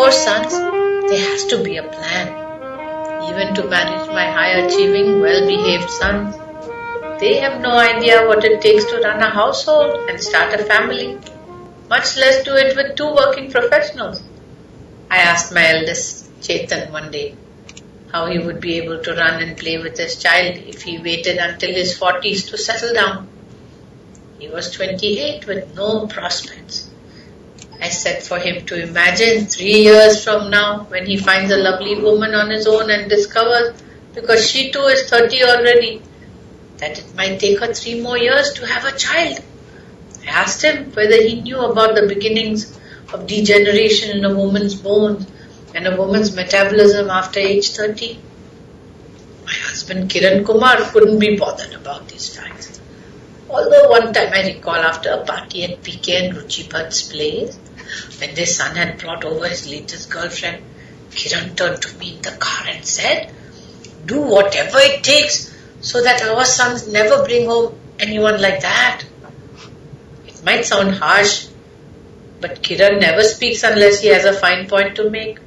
4 sons, there has to be a plan. Even to manage my high-achieving, well-behaved sons. They have no idea what it takes to run a household and start a family, much less do it with 2 working professionals. I asked my eldest, Chetan, one day, how he would be able to run and play with his child if he waited until his 40s to settle down. He was 28 with no prospects. I said for him to imagine 3 years from now when he finds a lovely woman on his own and discovers, because she too is 30 already, that it might take her 3 more years to have a child. I asked him whether he knew about the beginnings of degeneration in a woman's bones and a woman's metabolism after age 30. My husband Kumar couldn't be bothered about these facts. Although one time I recall after a party at PK and Ruchi Bhatt's place, when their son had brought over his latest girlfriend, Kiran turned to me in the car and said, "Do whatever it takes so that our sons never bring home anyone like that." It might sound harsh, but Kiran never speaks unless he has a fine point to make.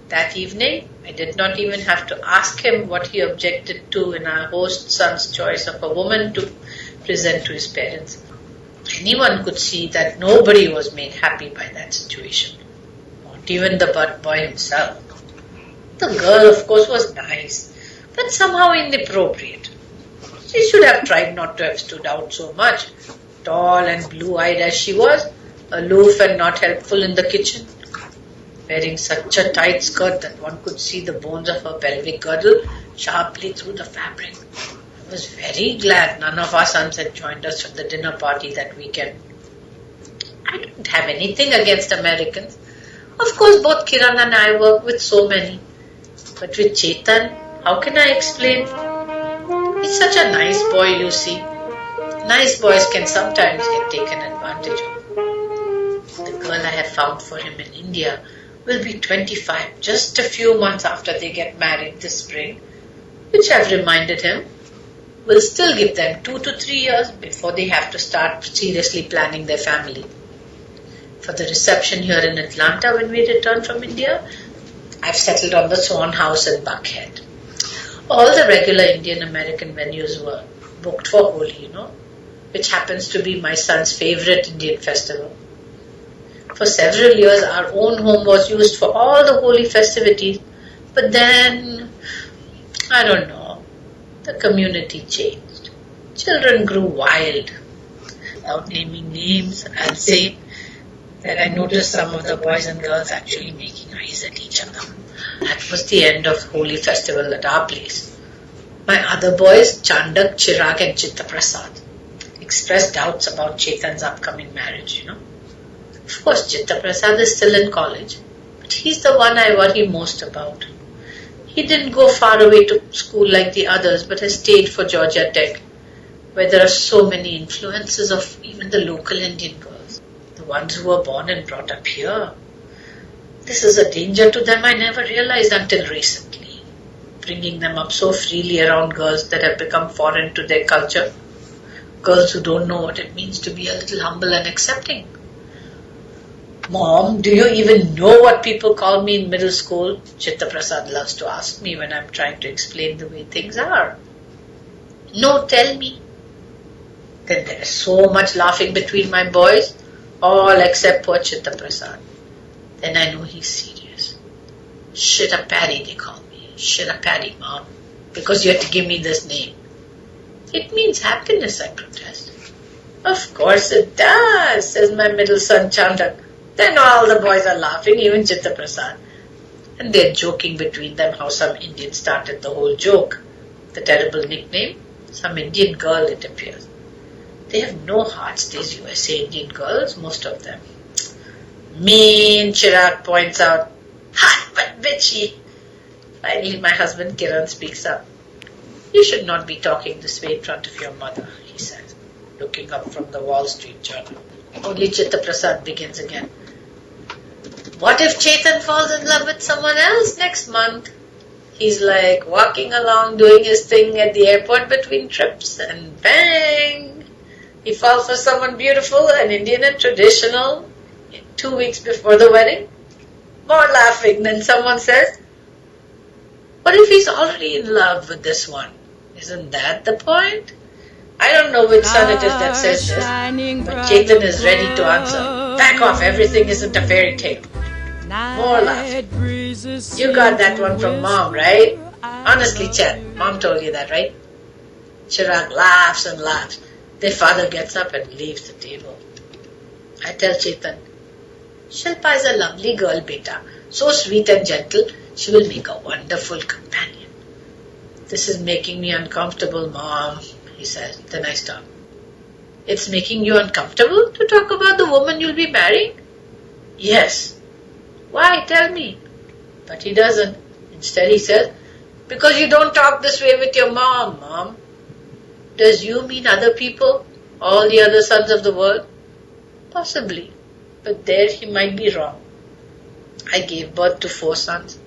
That evening, I did not even have to ask him what he objected to in our host's son's choice of a woman to present to his parents. Anyone could see that nobody was made happy by that situation, not even the Bhatt boy himself. The girl, of course, was nice, but somehow inappropriate. She should have tried not to have stood out so much, tall and blue-eyed as she was, aloof and not helpful in the kitchen, wearing such a tight skirt that one could see the bones of her pelvic girdle sharply through the fabric. I was very glad none of our sons had joined us for the dinner party that weekend. I don't have anything against Americans. Of course, both Kiran and I work with so many. But with Chetan, how can I explain? He's such a nice boy, you see. Nice boys can sometimes get taken advantage of. The girl I have found for him in India will be 25, just a few months after they get married this spring, which I've reminded him will still give them 2 to 3 years before they have to start seriously planning their family. For the reception here in Atlanta when we return from India, I've settled on the Swan House in Buckhead. All the regular Indian-American venues were booked for Holi, which happens to be my son's favorite Indian festival. For several years, our own home was used for all the Holi festivities, but then, I don't know, the community changed. Children grew wild. Without naming names, I'll say that I noticed some of the boys and girls actually making eyes at each other. That was the end of Holi festival at our place. My other boys, Chandak, Chirag and Chitta Prasad, expressed doubts about Chetan's upcoming marriage, Of course, Chitta Prasad is still in college, but he's the one I worry most about. He didn't go far away to school like the others, but has stayed for Georgia Tech, where there are so many influences of even the local Indian girls, the ones who were born and brought up here. This is a danger to them I never realized until recently, bringing them up so freely around girls that have become foreign to their culture, girls who don't know what it means to be a little humble and accepting. "Mom, do you even know what people call me in middle school?" Chitta Prasad loves to ask me when I'm trying to explain the way things are. "No, tell me." Then there is so much laughing between my boys, all except poor Chitta Prasad. Then I know he's serious. "Shitta Paddy," they call me. "Shitta Paddy, Mom, because you have to give me this name." "It means happiness," I protest. "Of course it does," says my middle son Chandak. Then all the boys are laughing, even Chitta Prasad. And they're joking between them how some Indian started the whole joke. The terrible nickname? Some Indian girl, it appears. They have no hearts, these USA Indian girls, most of them. "Mean," Chirag points out. "Hot but bitchy." Finally, my husband Kiran speaks up. "You should not be talking this way in front of your mother," he says, looking up from the Wall Street Journal. Only Chitta Prasad begins again. "What if Chetan falls in love with someone else next month? He's like walking along doing his thing at the airport between trips and bang! He falls for someone beautiful and Indian and traditional 2 weeks before the wedding. More laughing. Then someone says, what if he's already in love with this one? Isn't that the point? I don't know which son it is that says this, but Chetan is ready to answer. Back off, everything isn't a fairy tale. More laughing. You got that one from mom, right? Honestly, Chet, mom told you that, right? Chirag laughs and laughs. Their father gets up and leaves the table. I tell Chetan, Shilpa is a lovely girl, beta. So sweet and gentle, she will make a wonderful companion. This is making me uncomfortable, Mom, he says. Then I stop. It's making you uncomfortable to talk about the woman you'll be marrying? Yes. Why? Tell me. But he doesn't. Instead he says, because you don't talk this way with your mom, Mom. Does you mean other people? All the other sons of the world? Possibly. But there he might be wrong. I gave birth to 4 sons.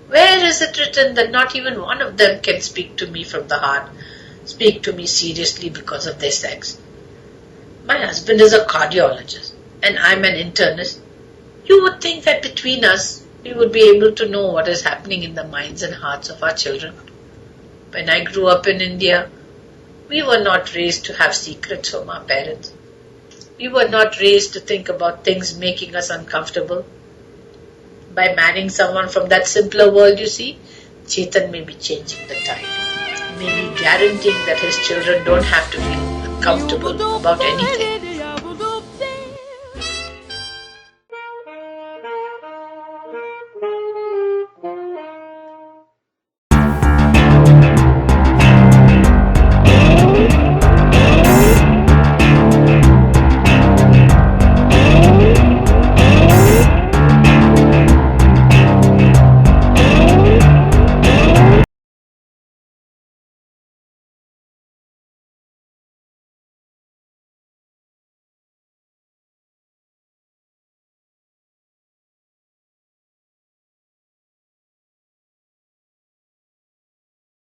Where is it written that not even one of them can speak to me from the heart, speak to me seriously because of their sex? My husband is a cardiologist and I'm an internist. You would think that between us, we would be able to know what is happening in the minds and hearts of our children. When I grew up in India, we were not raised to have secrets from our parents. We were not raised to think about things making us uncomfortable. By marrying someone from that simpler world, you see, Chetan may be changing the tide. May be guaranteeing that his children don't have to feel uncomfortable about anything.